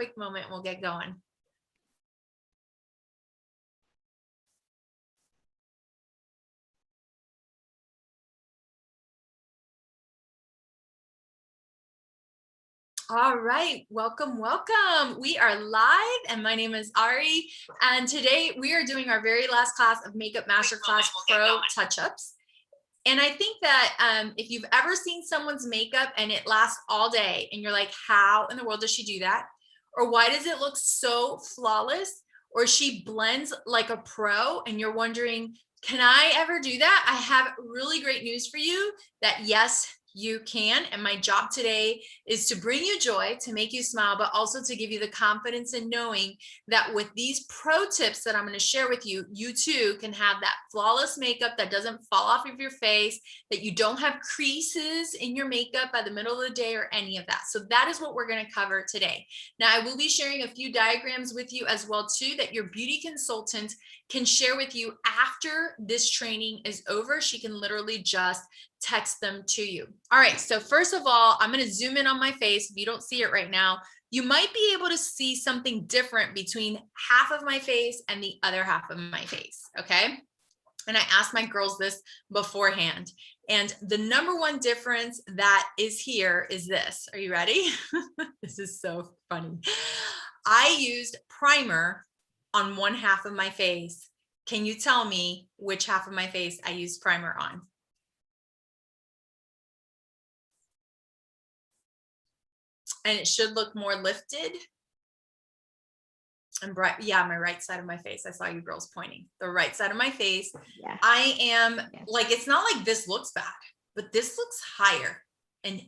quick moment and we'll get going. All right, welcome, welcome. We are live and my name is Ari. And today we are doing our very last class of Makeup Masterclass Pro Touch-Ups. And I think that if you've ever seen someone's makeup and it lasts all day and you're like, how in the world does she do that? Or why does it look so flawless? Or she blends like a pro and you're wondering, can I ever do that? I have really great news for you that yes, you can. And my job today is to bring you joy, to make you smile, but also to give you the confidence in knowing that with these pro tips that I'm going to share with you, you too can have that flawless makeup that doesn't fall off of your face, that you don't have creases in your makeup by the middle of the day or any of that. So that is what we're going to cover today. Now, I will be sharing a few diagrams with you as well too, that your beauty consultant can share with you after this training is over. She can literally just text them to you. All right, so first of all, I'm going to zoom in on my face. If you don't see it right now, you might be able to see something different between half of my face and the other half of my face, okay? And I asked my girls this beforehand. And the number one difference that is here is this. Are you ready? This is so funny. I used primer on one half of my face. Can you tell me which half of my face I used primer on? And it should look more lifted and bright. Yeah, my right side of my face. I saw you girls pointing. The right side of my face. Yeah. I am like, it's not like this looks bad, but this looks higher. And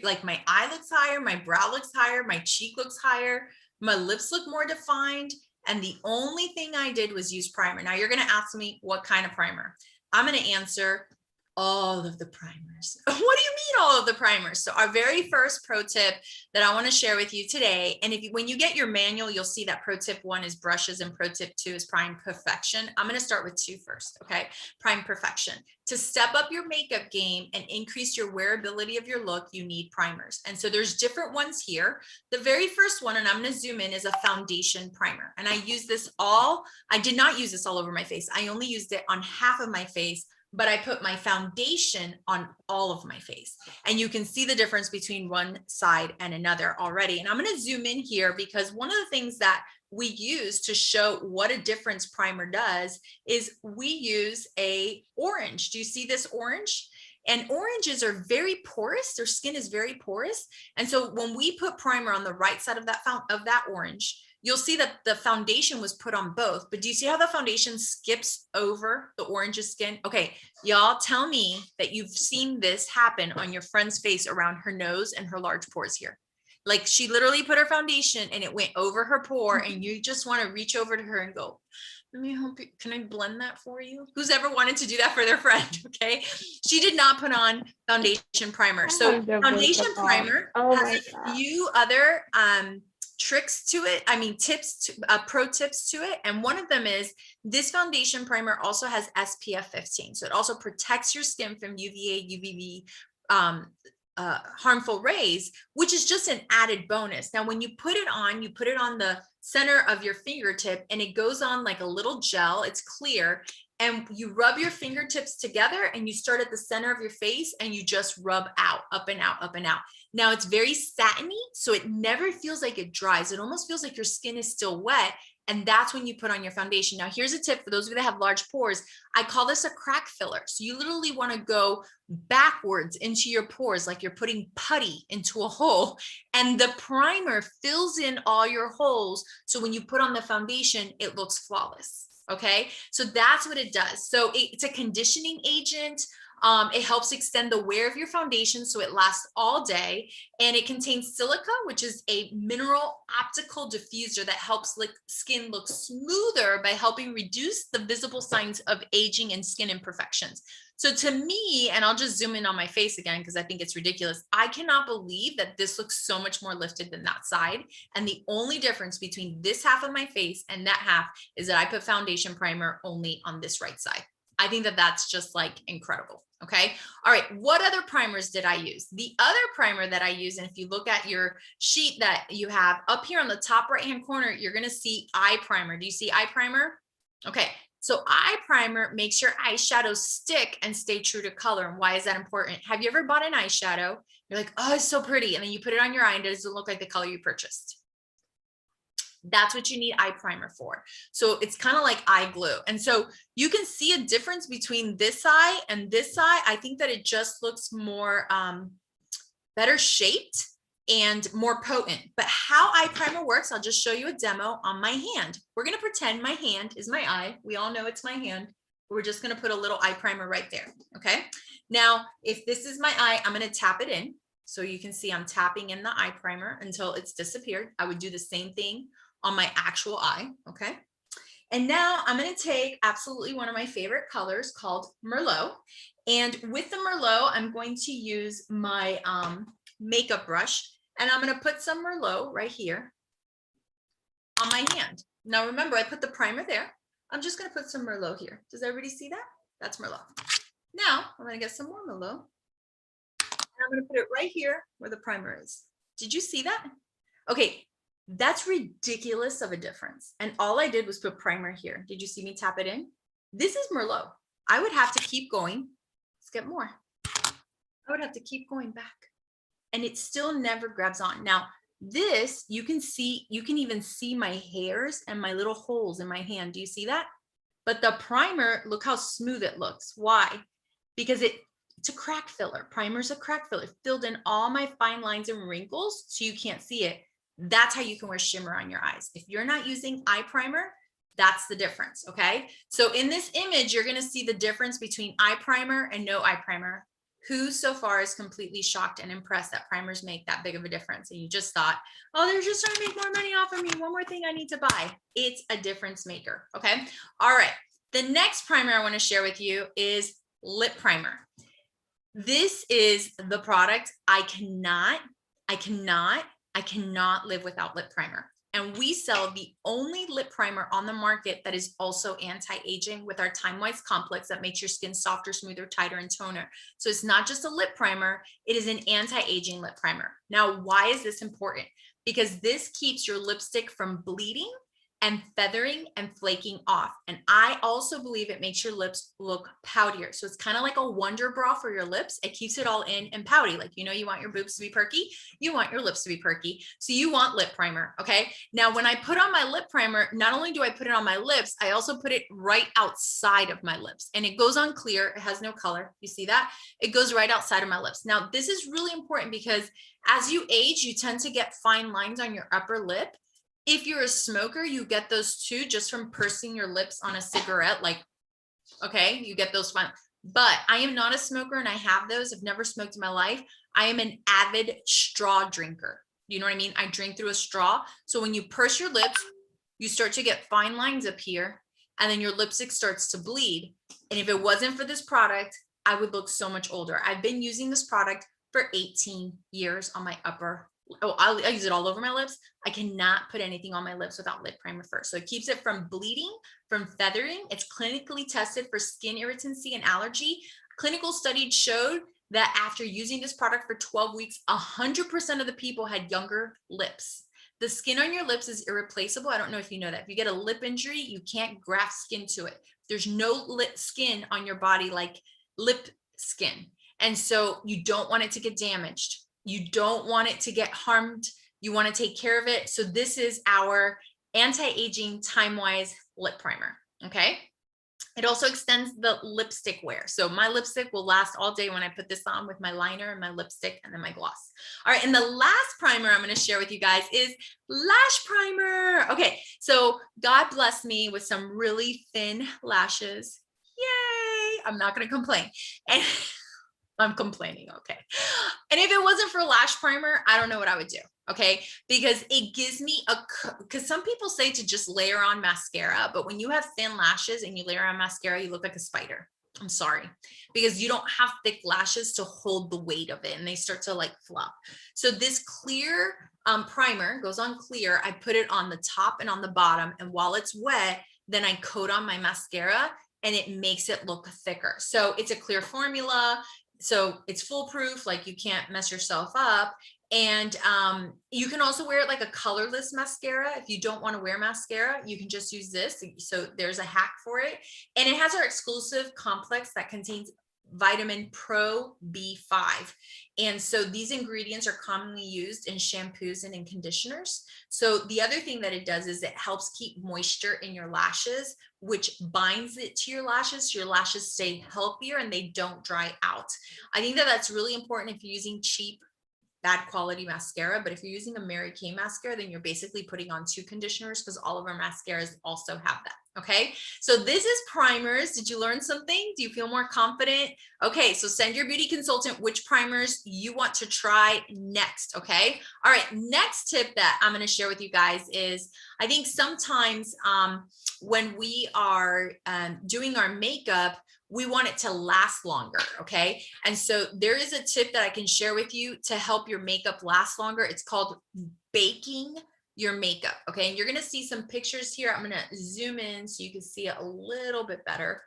like my eye looks higher, my brow looks higher, my cheek looks higher, my lips look more defined. And the only thing I did was use primer. Now you're going to ask me what kind of primer. I'm going to answer all of the primers. What do you mean all of the primers? So our very first pro tip that I want to share with you today, and when you get your manual, you'll see that pro tip 1 is brushes and pro tip 2 is prime perfection. I'm going to start with 2 first, okay? Prime perfection. To step up your makeup game and increase your wearability of your look, you need primers. And so there's different ones here. The very first one, and I'm going to zoom in, is a foundation primer. And I use this I did not use this all over my face. I only used it on half of my face, but I put my foundation on all of my face. And you can see the difference between one side and another already. And I'm going to zoom in here because one of the things that we use to show what a difference primer does is we use a orange. Do you see this orange? And oranges are very porous. Their skin is very porous. And so when we put primer on the right side of that orange, you'll see that the foundation was put on both, but do you see how the foundation skips over the orange's skin? Okay, y'all tell me that you've seen this happen on your friend's face around her nose and her large pores here. Like she literally put her foundation and it went over her pore and you just want to reach over to her and go, let me help you. Can I blend that for you? Who's ever wanted to do that for their friend? Okay. She did not put on foundation primer. So foundation primer has a few other, tricks to it. I mean, pro tips to it. And one of them is this foundation primer also has SPF 15. So it also protects your skin from UVA, UVB, harmful rays, which is just an added bonus. Now, when you put it on the center of your fingertip and it goes on like a little gel. It's clear. And you rub your fingertips together and you start at the center of your face and you just rub out, up and out, up and out. Now it's very satiny, so it never feels like it dries. It almost feels like your skin is still wet. And that's when you put on your foundation. Now, here's a tip for those of you that have large pores. I call this a crack filler. So you literally want to go backwards into your pores, like you're putting putty into a hole. And the primer fills in all your holes. So when you put on the foundation, it looks flawless. Okay, so that's what it does. So it's a conditioning agent. It helps extend the wear of your foundation so it lasts all day. And it contains silica, which is a mineral optical diffuser that helps skin look smoother by helping reduce the visible signs of aging and skin imperfections. So to me, and I'll just zoom in on my face again because I think it's ridiculous, I cannot believe that this looks so much more lifted than that side. And the only difference between this half of my face and that half is that I put foundation primer only on this right side. I think that that's just like incredible. Okay. All right. What other primers did I use? The other primer that I use, and if you look at your sheet that you have up here on the top right-hand corner, you're going to see eye primer. Do you see eye primer? Okay. So eye primer makes your eyeshadow stick and stay true to color. And why is that important? Have you ever bought an eyeshadow? You're like, oh, it's so pretty. And then you put it on your eye and it doesn't look like the color you purchased. That's what you need eye primer for. So it's kind of like eye glue. And so you can see a difference between this eye and this eye. I think that it just looks more better shaped and more potent. But how eye primer works, I'll just show you a demo on my hand. We're going to pretend my hand is my eye. We all know it's my hand. We're just going to put a little eye primer right there. Okay. Now, if this is my eye, I'm going to tap it in. So you can see I'm tapping in the eye primer until it's disappeared. I would do the same thing on my actual eye. Okay. And now I'm going to take absolutely one of my favorite colors called Merlot. And with the Merlot, I'm going to use my makeup brush, and I'm going to put some Merlot right here on my hand. Now, remember, I put the primer there. I'm just going to put some Merlot here. Does everybody see that? That's Merlot. Now I'm going to get some more Merlot. And I'm going to put it right here where the primer is. Did you see that? Okay. That's ridiculous of a difference. And all I did was put primer here. Did you see me tap it in? This is Merlot. I would have to keep going. Let's get more. I would have to keep going back. And it still never grabs on. Now, this, you can see, you can even see my hairs and my little holes in my hand. Do you see that? But the primer, look how smooth it looks. Why? Because it's a crack filler. Primer's a crack filler. It filled in all my fine lines and wrinkles so you can't see it. That's how you can wear shimmer on your eyes. If you're not using eye primer, that's the difference. Okay. So in this image, you're going to see the difference between eye primer and no eye primer. Who so far is completely shocked and impressed that primers make that big of a difference? And you just thought, oh, they're just trying to make more money off of me. One more thing I need to buy. It's a difference maker. Okay. All right. The next primer I want to share with you is lip primer. This is the product I cannot live without lip primer. And we sell the only lip primer on the market that is also anti-aging with our Time-Wise complex that makes your skin softer, smoother, tighter, and toner. So it's not just a lip primer, it is an anti-aging lip primer. Now, why is this important? Because this keeps your lipstick from bleeding and feathering and flaking off. And I also believe it makes your lips look poutier. So it's kind of like a wonder bra for your lips. It keeps it all in and pouty. Like, you know, you want your boobs to be perky, you want your lips to be perky. So you want lip primer. Okay. Now, when I put on my lip primer, not only do I put it on my lips, I also put it right outside of my lips, and it goes on clear. It has no color. You see that? It goes right outside of my lips. Now, this is really important because as you age, you tend to get fine lines on your upper lip. If you're a smoker, you get those too, just from pursing your lips on a cigarette. Like, okay, you get those fine. But I am not a smoker and I have those. I've never smoked in my life. I am an avid straw drinker. You know what I mean? I drink through a straw. So when you purse your lips, you start to get fine lines up here, and then your lipstick starts to bleed. And if it wasn't for this product, I would look so much older. I've been using this product for 18 years on my upper. Oh, I use it all over my lips. I cannot put anything on my lips without lip primer first. So it keeps it from bleeding, from feathering. It's clinically tested for skin irritancy and allergy. Clinical studies showed that after using this product for 12 weeks, 100% of the people had younger lips. The skin on your lips is irreplaceable. I don't know if you know that. If you get a lip injury, you can't graft skin to it. There's no lip skin on your body like lip skin. And so you don't want it to get damaged. You don't want it to get harmed. You want to take care of it. So this is our anti-aging Time-Wise lip primer. Okay. It also extends the lipstick wear. So my lipstick will last all day when I put this on with my liner and my lipstick and then my gloss. All right. And the last primer I'm going to share with you guys is Lash Primer. Okay. So God bless me with some really thin lashes. Yay. I'm not going to complain. And I'm complaining. Okay. And if it wasn't for Lash Primer, I don't know what I would do. Okay. Because it gives me because some people say to just layer on mascara, but when you have thin lashes and you layer on mascara, you look like a spider. I'm sorry, because you don't have thick lashes to hold the weight of it and they start to like flop. So this clear primer goes on clear. I put it on the top and on the bottom. And while it's wet, then I coat on my mascara. and it makes it look thicker. So it's a clear formula. So it's foolproof, like you can't mess yourself up. And you can also wear it like a colorless mascara. If you don't want to wear mascara, you can just use this. So there's a hack for it. And it has our exclusive complex that contains vitamin Pro B5. And so these ingredients are commonly used in shampoos and in conditioners. So the other thing that it does is it helps keep moisture in your lashes, which binds it to your lashes. So your lashes stay healthier and they don't dry out. I think that that's really important if you're using cheap, bad quality mascara. But if you're using a Mary Kay mascara, then you're basically putting on 2 conditioners, because all of our mascaras also have that. Okay, so this is primers. Did you learn something? Do you feel more confident? Okay, so send your beauty consultant which primers you want to try next. Okay, all right, next tip that I'm going to share with you guys is, I think sometimes when we are doing our makeup, we want it to last longer. Okay, and so there is a tip that I can share with you to help your makeup last longer. It's called baking your makeup. Okay, and you're going to see some pictures here. I'm going to zoom in so you can see it a little bit better.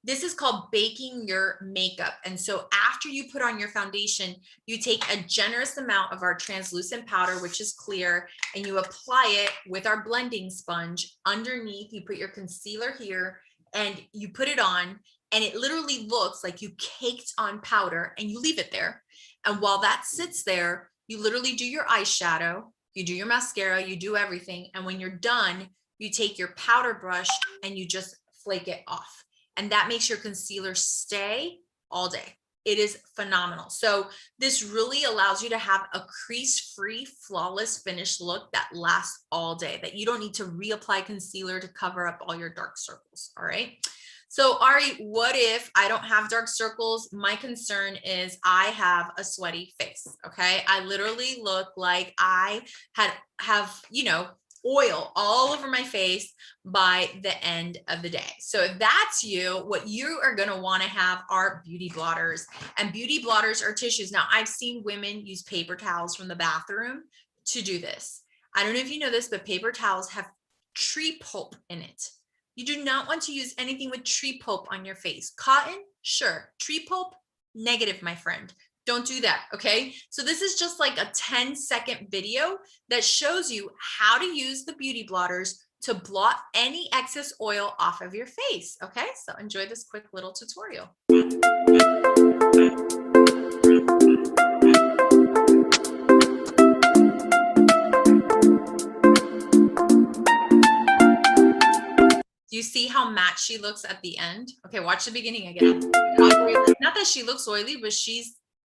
This is called baking your makeup. And so after you put on your foundation, you take a generous amount of our translucent powder, which is clear, and you apply it with our blending sponge underneath. You put your concealer here and you put it on, and it literally looks like you caked on powder, and you leave it there. And while that sits there, you literally do your eyeshadow, you do your mascara, you do everything. And when you're done, you take your powder brush and you just flake it off. And that makes your concealer stay all day. It is phenomenal. So this really allows you to have a crease-free, flawless finish look that lasts all day, that you don't need to reapply concealer to cover up all your dark circles. All right. So Ari, what if I don't have dark circles? My concern is I have a sweaty face. Okay. I literally look like I have, you know, oil all over my face by the end of the day. So if that's you, what you are going to want to have are beauty blotters, and beauty blotters are tissues. Now, I've seen women use paper towels from the bathroom to do this. I don't know if you know this, but paper towels have tree pulp in it. You do not want to use anything with tree pulp on your face. Cotton, sure. Tree pulp, negative, my friend. Don't do that, okay? So this is just like a 10-second video that shows you how to use the beauty blotters to blot any excess oil off of your face, okay? So enjoy this quick little tutorial. Do you see how matte she looks at the end? Okay, watch the beginning again. Not that she looks oily, but she's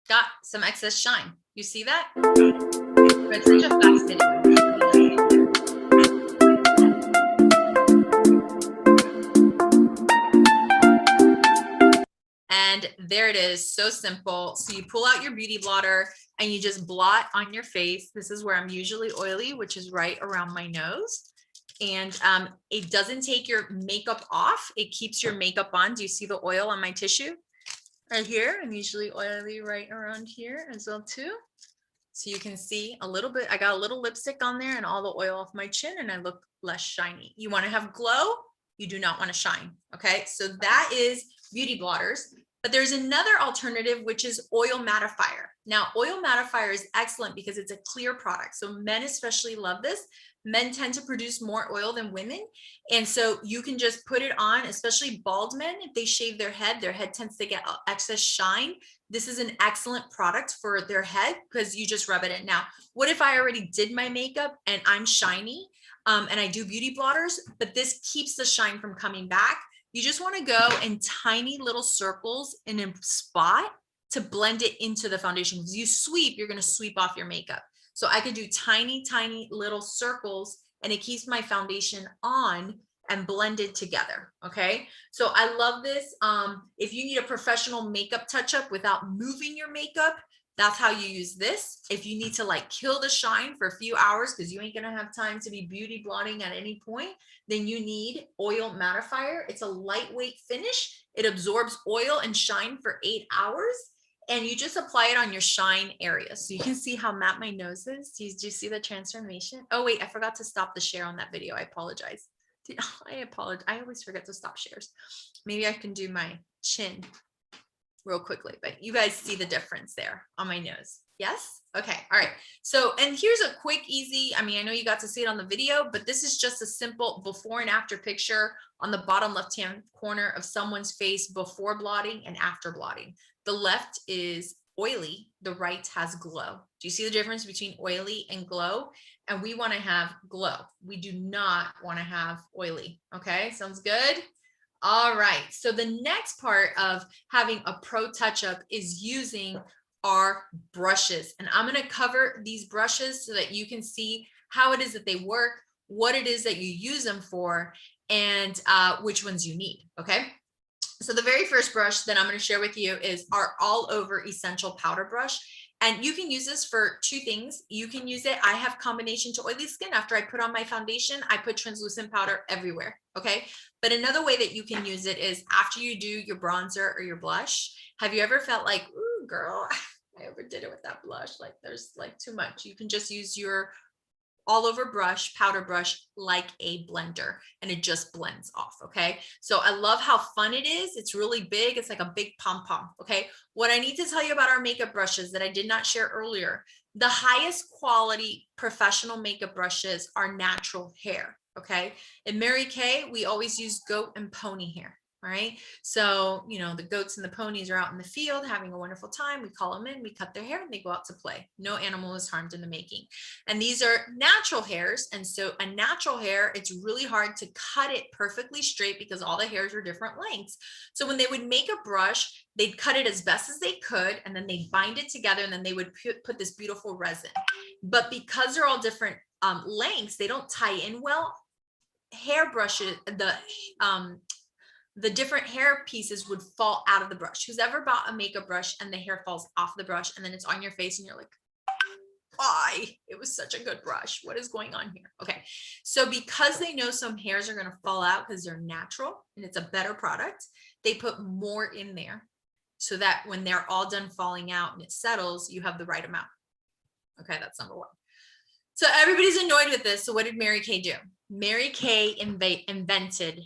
got some excess shine. You see that? It's such a fast video. And there it is, so simple. So you pull out your beauty blotter and you just blot on your face. This is where I'm usually oily, which is right around my nose. And it doesn't take your makeup off. It keeps your makeup on. Do you see the oil on my tissue? Right here, I'm usually oily right around here as well too. So you can see a little bit, I got a little lipstick on there and all the oil off my chin, and I look less shiny. You want to have glow, you do not want to shine. Okay, so that is beauty blotters. But there's another alternative, which is oil mattifier. Now, oil mattifier is excellent because it's a clear product. So men especially love this. Men tend to produce more oil than women. And so you can just put it on, especially bald men. If they shave their head tends to get excess shine. This is an excellent product for their head because you just rub it in. Now, what if I already did my makeup and I'm shiny and I do beauty blotters, but this keeps the shine from coming back? You just want to go in tiny little circles in a spot to blend it into the foundation. Because you sweep, you're going to sweep off your makeup. So I could do tiny, tiny little circles, and it keeps my foundation on and blended together. Okay. So I love this. If you need a professional makeup touch-up without moving your makeup, that's how you use this. If you need to like kill the shine for a few hours because you ain't gonna have time to be beauty blotting at any point, then you need oil mattifier. It's a lightweight finish. It absorbs oil and shine for 8 hours, and you just apply it on your shine area. So you can see how matte my nose is. Do you see the transformation? Oh wait, I forgot to stop the share on that video. I apologize. I apologize. I always forget to stop shares. Maybe I can do my chin real quickly, but you guys see the difference there on my nose. Yes. Okay. All right. So, and here's a quick, easy, I mean, I know you got to see it on the video, but this is just a simple before and after picture on the bottom left-hand corner of someone's face before blotting and after blotting. The left is oily. The right has glow. Do you see the difference between oily and glow? And we want to have glow. We do not want to have oily. Okay. Sounds good. All right. So the next part of having a pro touch-up is using our brushes. And I'm going to cover these brushes so that you can see how it is that they work, what it is that you use them for, and which ones you need. Okay. So the very first brush that I'm going to share with you is our all over essential powder brush. And you can use this for two things. You can use it. I have combination to oily skin. After I put on my foundation, I put translucent powder everywhere. Okay. But another way that you can use it is after you do your bronzer or your blush. Have you ever felt like, ooh, girl, I overdid it with that blush. Like there's like too much. You can just use your all over brush, powder brush, like a blender, and it just blends off. Okay. So I love how fun it is. It's really big. It's like a big pom-pom. Okay. What I need to tell you about our makeup brushes that I did not share earlier, the highest quality professional makeup brushes are natural hair. Okay. In Mary Kay, we always use goat and pony hair. All right. So, you know, the goats and the ponies are out in the field having a wonderful time. We call them in, we cut their hair, and they go out to play. No animal is harmed in the making. And these are natural hairs. And so a natural hair, it's really hard to cut it perfectly straight because all the hairs are different lengths. So when they would make a brush, they'd cut it as best as they could, and then they bind it together, and then they would put this beautiful resin. But because they're all different lengths, they don't tie in well. Hair brushes, the different hair pieces would fall out of the brush. Who's ever bought a makeup brush and the hair falls off the brush and then it's on your face and you're like, why? It was such a good brush. What is going on here? Okay. So because they know some hairs are going to fall out because they're natural and it's a better product, they put more in there so that when they're all done falling out and it settles, you have the right amount. Okay. That's number one. So everybody's annoyed with this. So what did Mary Kay do? Mary Kay invented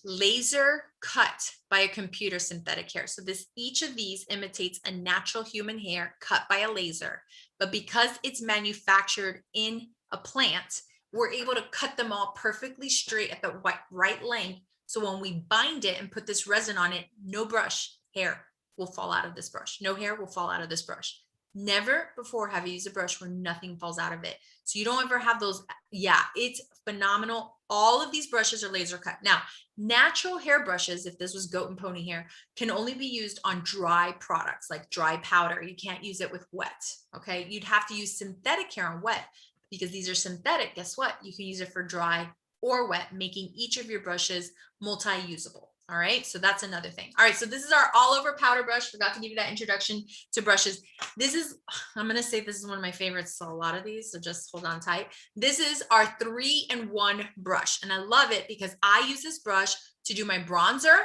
laser cut by a computer synthetic hair. So each of these imitates a natural human hair cut by a laser, but because it's manufactured in a plant, we're able to cut them all perfectly straight at the right length. So when we bind it and put this resin on it, no brush hair will fall out of this brush. No hair will fall out of this brush. Never before have you used a brush where nothing falls out of it. So you don't ever have those. Yeah, it's phenomenal. All of these brushes are laser cut. Now, natural hair brushes, if this was goat and pony hair, can only be used on dry products like dry powder. You can't use it with wet. Okay. You'd have to use synthetic hair on wet because these are synthetic. Guess what? You can use it for dry or wet, making each of your brushes multi-usable. All right. So that's another thing. All right. So this is our all over powder brush. Forgot to give you that introduction to brushes. This is, I'm going to say this is one of my favorites. So a lot of these, so just hold on tight. This is our 3-in-1 brush. And I love it because I use this brush to do my bronzer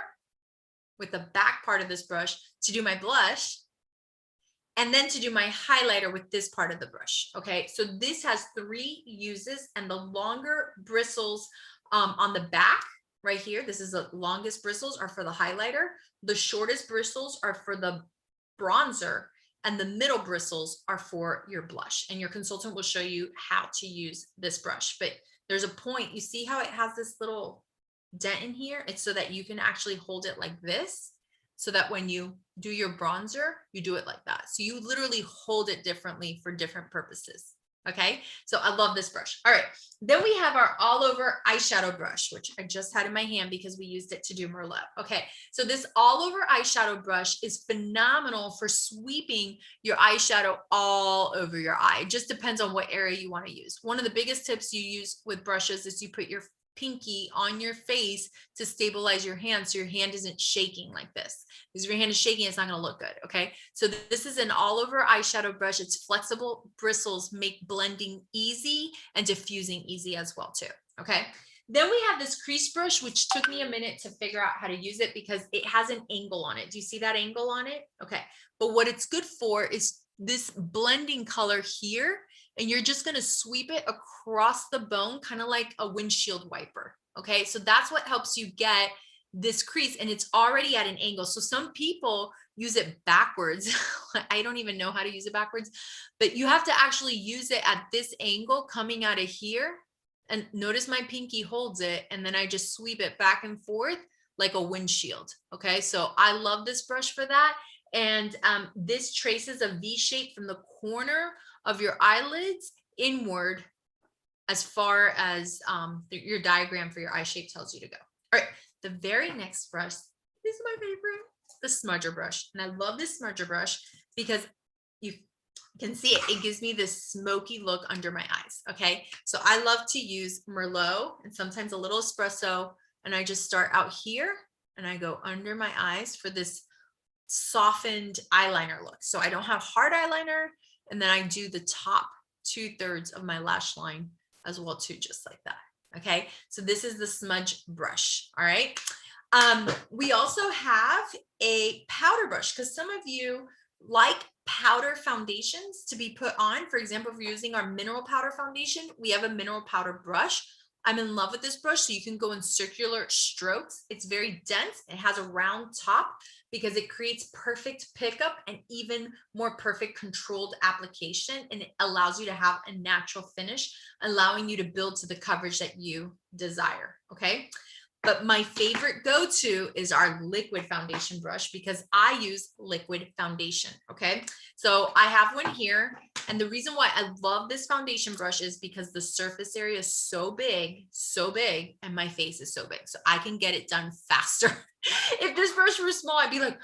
with the back part of this brush, to do my blush, and then to do my highlighter with this part of the brush. Okay. So this has 3 uses, and the longer bristles on the back right here, this is the longest bristles are for the highlighter. The shortest bristles are for the bronzer, and the middle bristles are for your blush. And your consultant will show you how to use this brush. But there's a point, you see how it has this little dent in here? It's so that you can actually hold it like this, so that when you do your bronzer, you do it like that. So you literally hold it differently for different purposes. Okay. So I love this brush. All right. Then we have our all over eyeshadow brush, which I just had in my hand because we used it to do Merlot. Okay. So this all over eyeshadow brush is phenomenal for sweeping your eyeshadow all over your eye. It just depends on what area you want to use. One of the biggest tips you use with brushes is you put your pinky on your face to stabilize your hand so your hand isn't shaking like this. Because if your hand is shaking, it's not going to look good. Okay. So this is an all over eyeshadow brush. It's flexible. Bristles make blending easy and diffusing easy as well too. Okay. Then we have this crease brush, which took me a minute to figure out how to use it because it has an angle on it. Do you see that angle on it? Okay. But what it's good for is this blending color here. And you're just going to sweep it across the bone, kind of like a windshield wiper. Okay, so that's what helps you get this crease, and it's already at an angle. So some people use it backwards. I don't even know how to use it backwards, but you have to actually use it at this angle coming out of here. And notice my pinky holds it, and then I just sweep it back and forth like a windshield. Okay, so I love this brush for that. And this traces a V shape from the corner of your eyelids inward as far as your diagram for your eye shape tells you to go. All right, the very next brush is my favorite, the Smudger Brush. And I love this Smudger Brush because you can see it. It gives me this smoky look under my eyes, okay? So I love to use Merlot and sometimes a little espresso, and I just start out here and I go under my eyes for this softened eyeliner look. So I don't have hard eyeliner, and then I do the top 2/3 of my lash line as well too, just like that. Okay, so this is the Smudge Brush. All right, we also have a powder brush because some of you like powder foundations to be put on. For example, if we're using our mineral powder foundation, we have a mineral powder brush. I'm in love with this brush, so you can go in circular strokes. It's very dense. It has a round top because it creates perfect pickup and even more perfect controlled application. And it allows you to have a natural finish, allowing you to build to the coverage that you desire. Okay. But my favorite go-to is our liquid foundation brush because I use liquid foundation. Okay. So I have one here. And the reason why I love this foundation brush is because the surface area is so big, and my face is so big. So I can get it done faster. If this brush were small, I'd be like,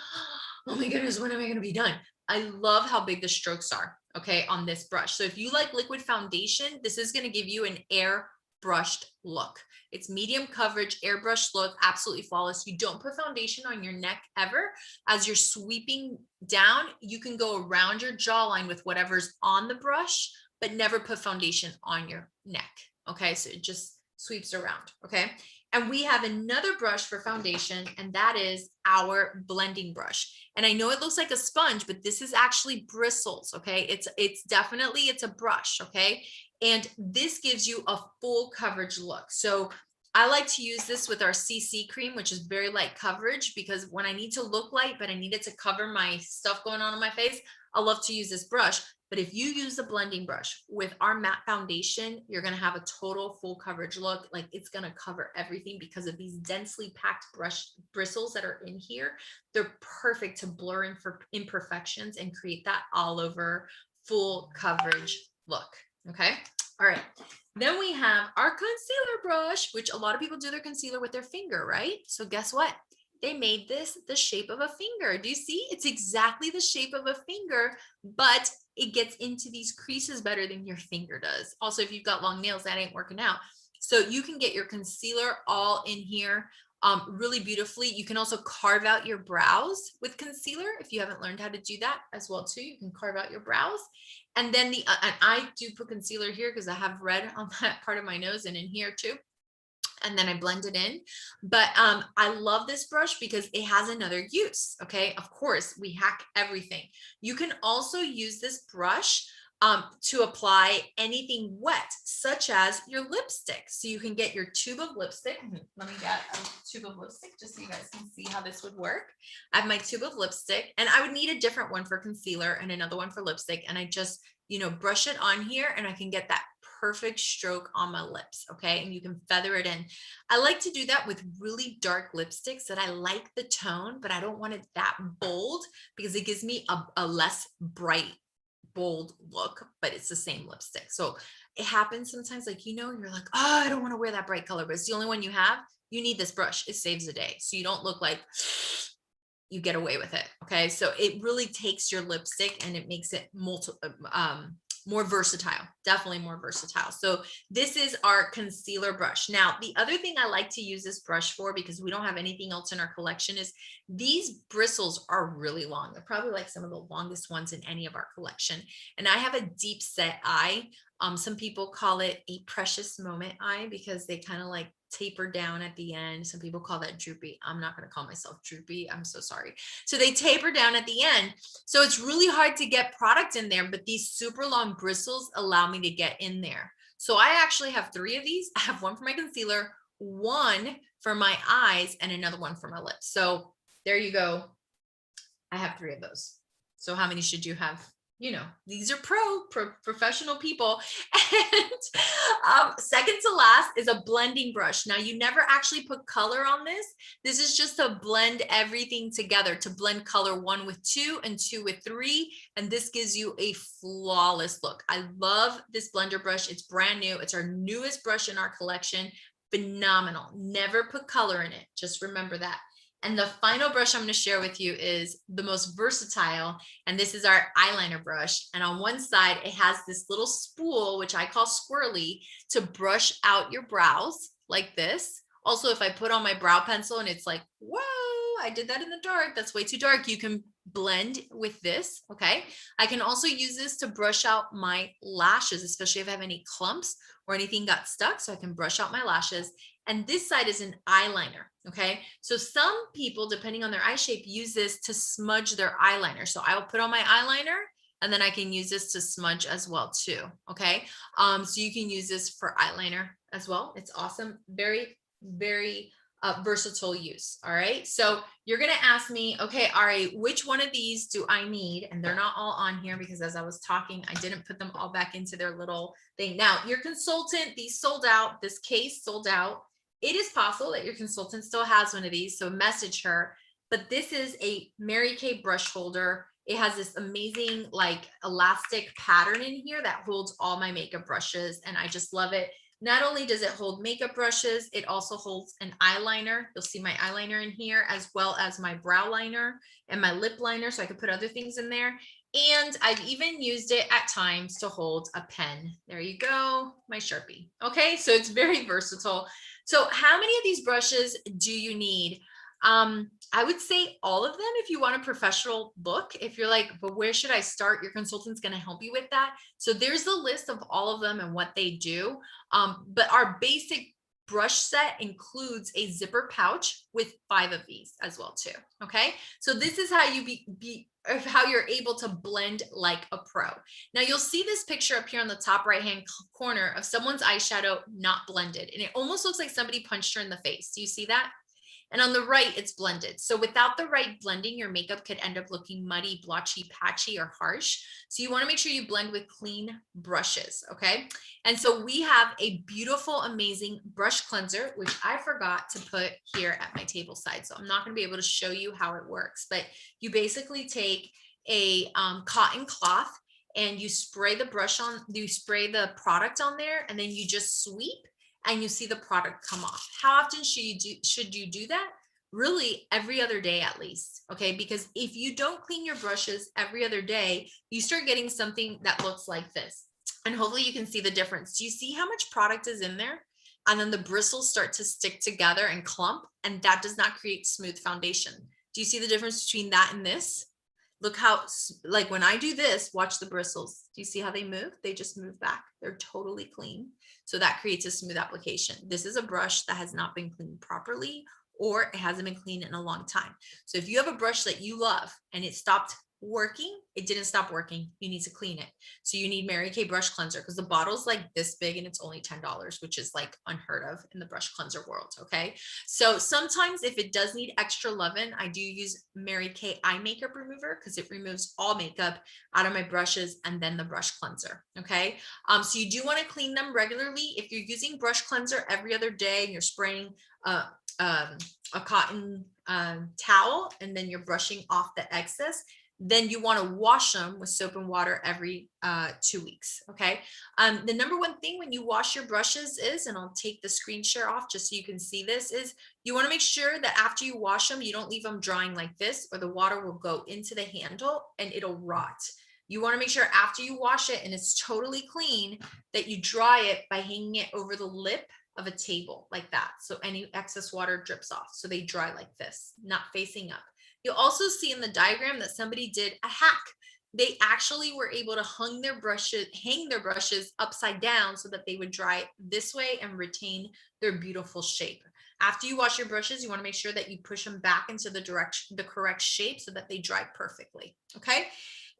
oh my goodness, when am I going to be done? I love how big the strokes are, okay, on this brush. So if you like liquid foundation, this is going to give you an airbrushed look. It's medium coverage, airbrushed look, absolutely flawless. You don't put foundation on your neck ever. As you're sweeping down, you can go around your jawline with whatever's on the brush, but never put foundation on your neck, okay? So it just sweeps around, okay? And we have another brush for foundation, and that is our blending brush. And I know it looks like a sponge, but this is actually bristles, okay? It's definitely, it's a brush, okay? And this gives you a full coverage look. So I like to use this with our CC cream, which is very light coverage, because when I need to look light, but I need it to cover my stuff going on my face, I love to use this brush. But if you use the blending brush with our matte foundation, you're going to have a total full coverage look. Like it's going to cover everything because of these densely packed brush bristles that are in here. They're perfect to blur in for imperfections and create that all over full coverage look. Okay. All right. Then we have our concealer brush, which a lot of people do their concealer with their finger, right? So guess what? They made this the shape of a finger. Do you see? It's exactly the shape of a finger, but it gets into these creases better than your finger does. Also, if you've got long nails, that ain't working out. So you can get your concealer all in here really beautifully. You can also carve out your brows with concealer. If you haven't learned how to do that as well too, you can carve out your brows. And then and I do put concealer here because I have red on that part of my nose and in here too. And then I blend it in. But I love this brush because it has another use. Okay. Of course, we hack everything. You can also use this brush to apply anything wet, such as your lipstick. So you can get your tube of lipstick. Let me get a tube of lipstick just so you guys can see how this would work. I have my tube of lipstick, and I would need a different one for concealer and another one for lipstick. And I just, brush it on here, and I can get that perfect stroke on my lips. Okay. And you can feather it in. I like to do that with really dark lipsticks that I like the tone, but I don't want it that bold because it gives me a less bright, bold look, but it's the same lipstick. So it happens sometimes, like, you're like, oh, I don't want to wear that bright color, but it's the only one you have. You need this brush. It saves the day. So you don't look like you get away with it. Okay. So it really takes your lipstick and it makes it more versatile, definitely more versatile. So this is our concealer brush. Now, the other thing I like to use this brush for, because we don't have anything else in our collection, is these bristles are really long. They're probably like some of the longest ones in any of our collection. And I have a deep set eye. Some people call it a precious moment eye because they kind of like taper down at the end. Some people call that droopy. I'm not going to call myself droopy. I'm so sorry. So they taper down at the end. So it's really hard to get product in there, but these super long bristles allow me to get in there. So I actually have 3 of these. I have one for my concealer, one for my eyes and another one for my lips. So there you go. I have 3 of those. So how many should you have? You know, these are professional people. And second to last is a blending brush. Now, you never actually put color on this. This is just to blend everything together, to blend color 1 with 2 and 2 with 3. And this gives you a flawless look. I love this blender brush. It's brand new. It's our newest brush in our collection. Phenomenal. Never put color in it. Just remember that. And the final brush I'm going to share with you is the most versatile, and this is our eyeliner brush. And on one side, it has this little spool, which I call squirrely, to brush out your brows like this. Also, if I put on my brow pencil and it's like, whoa, I did that in the dark, that's way too dark, you can blend with this, okay? I can also use this to brush out my lashes, especially if I have any clumps or anything got stuck, so I can brush out my lashes. And this side is an eyeliner, okay? So some people, depending on their eye shape, use this to smudge their eyeliner. So I will put on my eyeliner and then I can use this to smudge as well too, okay? So you can use this for eyeliner as well. It's awesome. Very, very versatile use, all right? So you're gonna ask me, okay, Ari, which one of these do I need? And they're not all on here because as I was talking, I didn't put them all back into their little thing. Now, your consultant, these sold out, this case sold out. It is possible that your consultant still has one of these, so message her. But this is a Mary Kay brush holder. It has this amazing like elastic pattern in here that holds all my makeup brushes, and I just love it. Not only does it hold makeup brushes, it also holds an eyeliner. You'll see my eyeliner in here, as well as my brow liner and my lip liner, so I could put other things in there. And I've even used it at times to hold a pen. There you go, my Sharpie. Okay, so it's very versatile. So how many of these brushes do you need? I would say all of them if you want a professional look. If you're like, but where should I start? Your consultant's going to help you with that. So there's a list of all of them and what they do. But our basic brush set includes a zipper pouch with 5 of these as well too. Okay, so this is how you how you're able to blend like a pro. Now you'll see this picture up here on the top right hand corner of someone's eyeshadow not blended, and it almost looks like somebody punched her in the face. Do you see that? And on the right, it's blended. So without the right blending, your makeup could end up looking muddy, blotchy, patchy, or harsh. So you want to make sure you blend with clean brushes, okay? And so we have a beautiful, amazing brush cleanser, which I forgot to put here at my table side. So I'm not going to be able to show you how it works, but you basically take a cotton cloth and you spray the brush on, you spray the product on there, and then you just sweep and you see the product come off. How often should you do that? Really every other day at least, okay? Because if you don't clean your brushes every other day, you start getting something that looks like this. And hopefully you can see the difference. Do you see how much product is in there? And then the bristles start to stick together and clump, and that does not create smooth foundation. Do you see the difference between that and this? Look how, like when I do this, watch the bristles. Do you see how they move? They just move back. They're totally clean. So that creates a smooth application. This is a brush that has not been cleaned properly, or it hasn't been cleaned in a long time. So if you have a brush that you love and it stopped working, it didn't stop working, you need to clean it. So you need Mary Kay brush cleanser, because the bottle's like this big and it's only $10, which is like unheard of in the brush cleanser world. Okay, so sometimes if it does need extra loving, I do use Mary Kay eye makeup remover, because it removes all makeup out of my brushes, and then the brush cleanser. Okay, so you do want to clean them regularly. If you're using brush cleanser every other day and you're spraying a cotton towel and then you're brushing off the excess, then you want to wash them with soap and water every 2 weeks. Okay. The number one thing when you wash your brushes is, and I'll take the screen share off just so you can see this, is you want to make sure that after you wash them, you don't leave them drying like this, or the water will go into the handle and it'll rot. You want to make sure after you wash it and it's totally clean, that you dry it by hanging it over the lip of a table like that. So any excess water drips off. So they dry like this, not facing up. You'll also see in the diagram that somebody did a hack. They actually were able to hang their brushes upside down so that they would dry this way and retain their beautiful shape. After you wash your brushes, you want to make sure that you push them back into the correct shape so that they dry perfectly. Okay.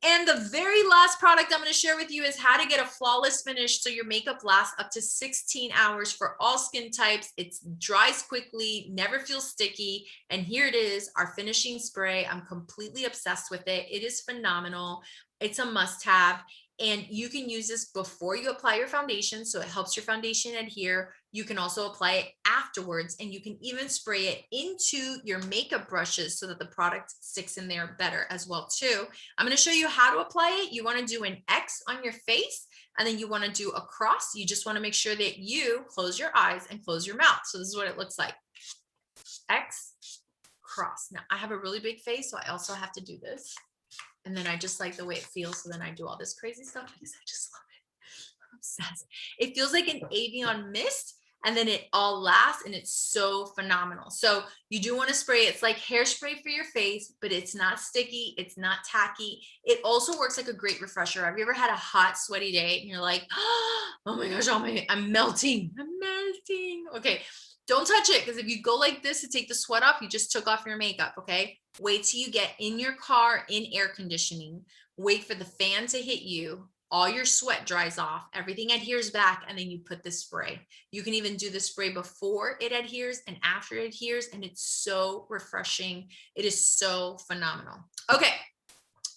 And the very last product I'm going to share with you is how to get a flawless finish so your makeup lasts up to 16 hours for all skin types. It dries quickly, never feels sticky. And here it is, our finishing spray. I'm completely obsessed with it. It is phenomenal. It's a must-have. And you can use this before you apply your foundation, so it helps your foundation adhere. You can also apply it afterwards, and you can even spray it into your makeup brushes so that the product sticks in there better as well too. I'm going to show you how to apply it. You want to do an X on your face, and then you want to do a cross. You just want to make sure that you close your eyes and close your mouth. So this is what it looks like. X, cross. Now I have a really big face, so I also have to do this. And then I just like the way it feels. So then I do all this crazy stuff because I just love it. I'm obsessed. It feels like an Avion mist, and then it all lasts, and it's so phenomenal. So you do want to spray. It's like hairspray for your face, but it's not sticky. It's not tacky. It also works like a great refresher. Have you ever had a hot, sweaty day and you're like, oh my gosh, I'm melting. I'm melting. Okay. Don't touch it, because if you go like this to take the sweat off, you just took off your makeup, okay? Wait till you get in your car in air conditioning. Wait for the fan to hit you. All your sweat dries off. Everything adheres back, and then you put the spray. You can even do the spray before it adheres and after it adheres, and it's so refreshing. It is so phenomenal. Okay.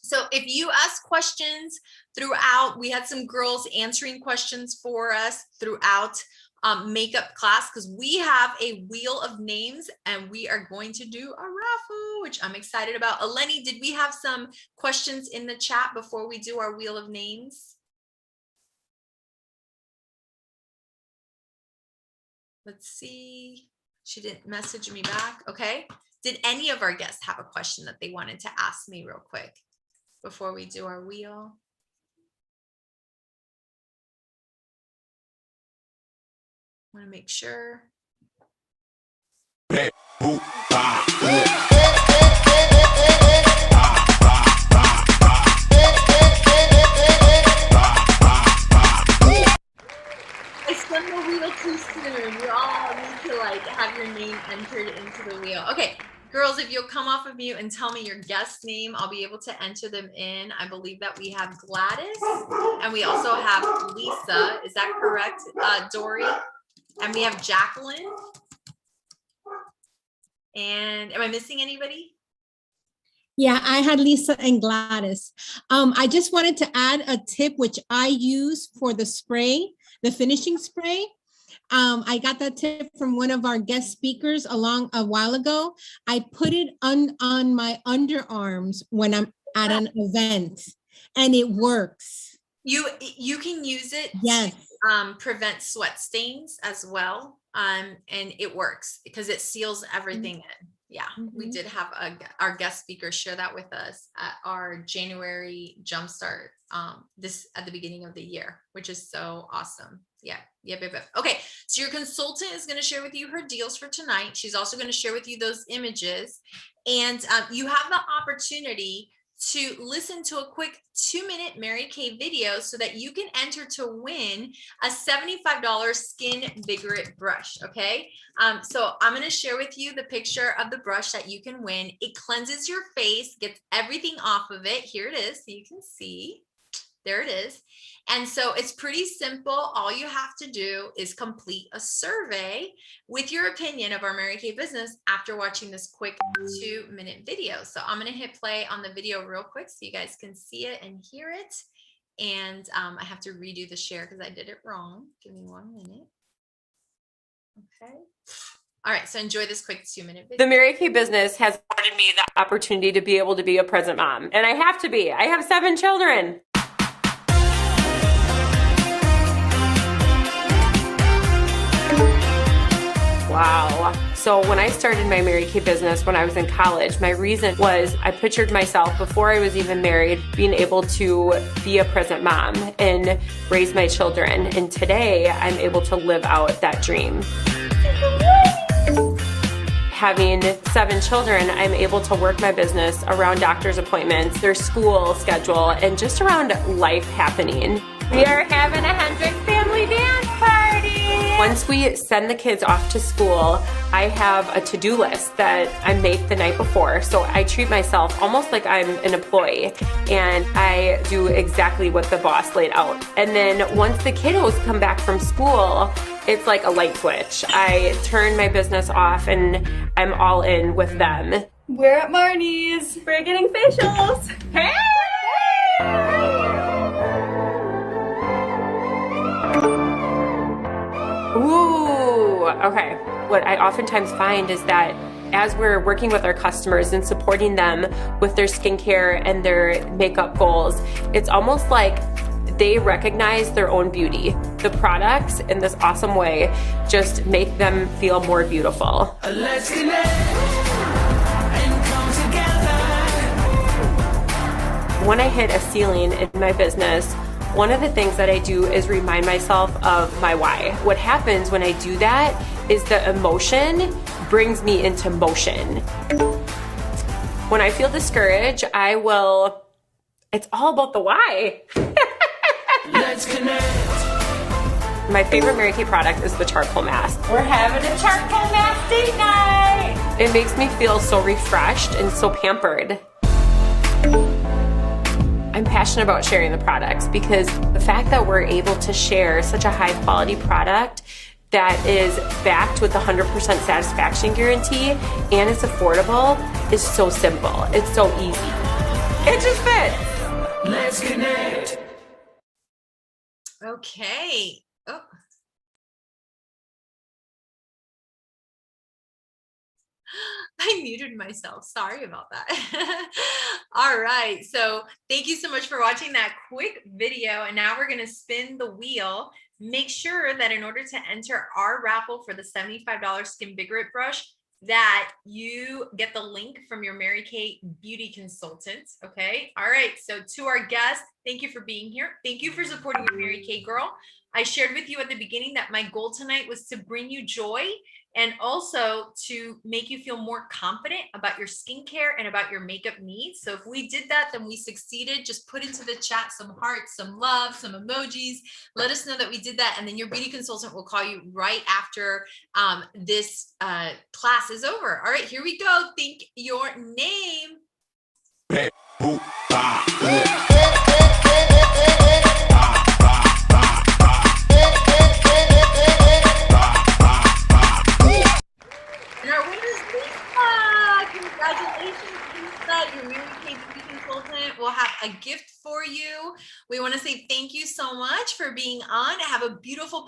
So if you ask questions throughout, we had some girls answering questions for us throughout makeup class, because we have a wheel of names and we are going to do a raffle, which I'm excited about. Eleni, did we have some questions in the chat before we do our wheel of names? Let's see. She didn't message me back. Okay. Did any of our guests have a question that they wanted to ask me real quick before we do our wheel? Want to make sure. I spun the wheel too soon. You all need to like have your name entered into the wheel. Okay, girls, if you'll come off of mute and tell me your guest name, I'll be able to enter them in. I believe that we have Gladys, and we also have Lisa. Is that correct, Dory? And we have Jacqueline. And am I missing anybody? Yeah, I had Lisa and Gladys. I just wanted to add a tip, which I use for the spray, the finishing spray. I got that tip from one of our guest speakers a while ago. I put it on my underarms when I'm at an event, and it works. You can use it. Yes. To prevent sweat stains as well. And it works because it seals everything in. Yeah, we did have our guest speaker share that with us at our January Jumpstart this at the beginning of the year, which is so awesome. Yeah. Okay, so your consultant is going to share with you her deals for tonight. She's also going to share with you those images, and you have the opportunity to listen to a quick 2-minute Mary Kay video so that you can enter to win a $75 Skin Vigorate brush. Okay. So I'm going to share with you the picture of the brush that you can win. It cleanses your face, gets everything off of it. Here it is. So you can see, there it is. And so it's pretty simple. All you have to do is complete a survey with your opinion of our Mary Kay business after watching this quick 2-minute video. So I'm going to hit play on the video real quick so you guys can see it and hear it. And I have to redo the share because I did it wrong. Give me 1 minute. Okay. All right. So enjoy this quick 2-minute video. The Mary Kay business has afforded me the opportunity to be able to be a present mom. And I have to be. I have 7 children. Wow. So when I started my Mary Kay business when I was in college, my reason was I pictured myself before I was even married being able to be a present mom and raise my children. And today I'm able to live out that dream. Having 7 children, I'm able to work my business around doctor's appointments, their school schedule, and just around life happening. We are having a Hendrix family dance party. once we send the kids off to school, I have a to-do list that I make the night before. So I treat myself almost like I'm an employee, and I do exactly what the boss laid out. And then once the kiddos come back from school, it's like a light switch. I turn my business off and I'm all in with them. We're at Marnie's. We're getting facials. Hey! Ooh, okay. What I oftentimes find is that as we're working with our customers and supporting them with their skincare and their makeup goals, it's almost like they recognize their own beauty. The products in this awesome way just make them feel more beautiful. Let's connect and come together. When I hit a ceiling in my business, one of the things that I do is remind myself of my why. What happens when I do that is the emotion brings me into motion. When I feel discouraged, it's all about the why. Let's connect. My favorite Mary Kay product is the charcoal mask. We're having a charcoal mask date night. It makes me feel so refreshed and so pampered. I'm passionate about sharing the products because the fact that we're able to share such a high quality product that is backed with 100% satisfaction guarantee and it's affordable is so simple. It's so easy. It just fits. Let's connect. Okay. Oh. I muted myself. Sorry about that. All right. So thank you so much for watching that quick video. And now we're going to spin the wheel. Make sure that in order to enter our raffle for the $75 Skin Vigorate brush, that you get the link from your Mary Kay beauty consultant. Okay. All right. So to our guests, thank you for being here. Thank you for supporting your Mary Kay girl. I shared with you at the beginning that my goal tonight was to bring you joy and also to make you feel more confident about your skincare and about your makeup needs. So if we did that, then we succeeded. Just put into the chat some hearts, some love, some emojis. Let us know that we did that. And then your beauty consultant will call you right after this class is over. All right, here we go. Think your name. And our winner is Lisa. Congratulations, Lisa. Your Mary Kay beauty consultant will have a gift for you. We want to say thank you so much for being on. Have a beautiful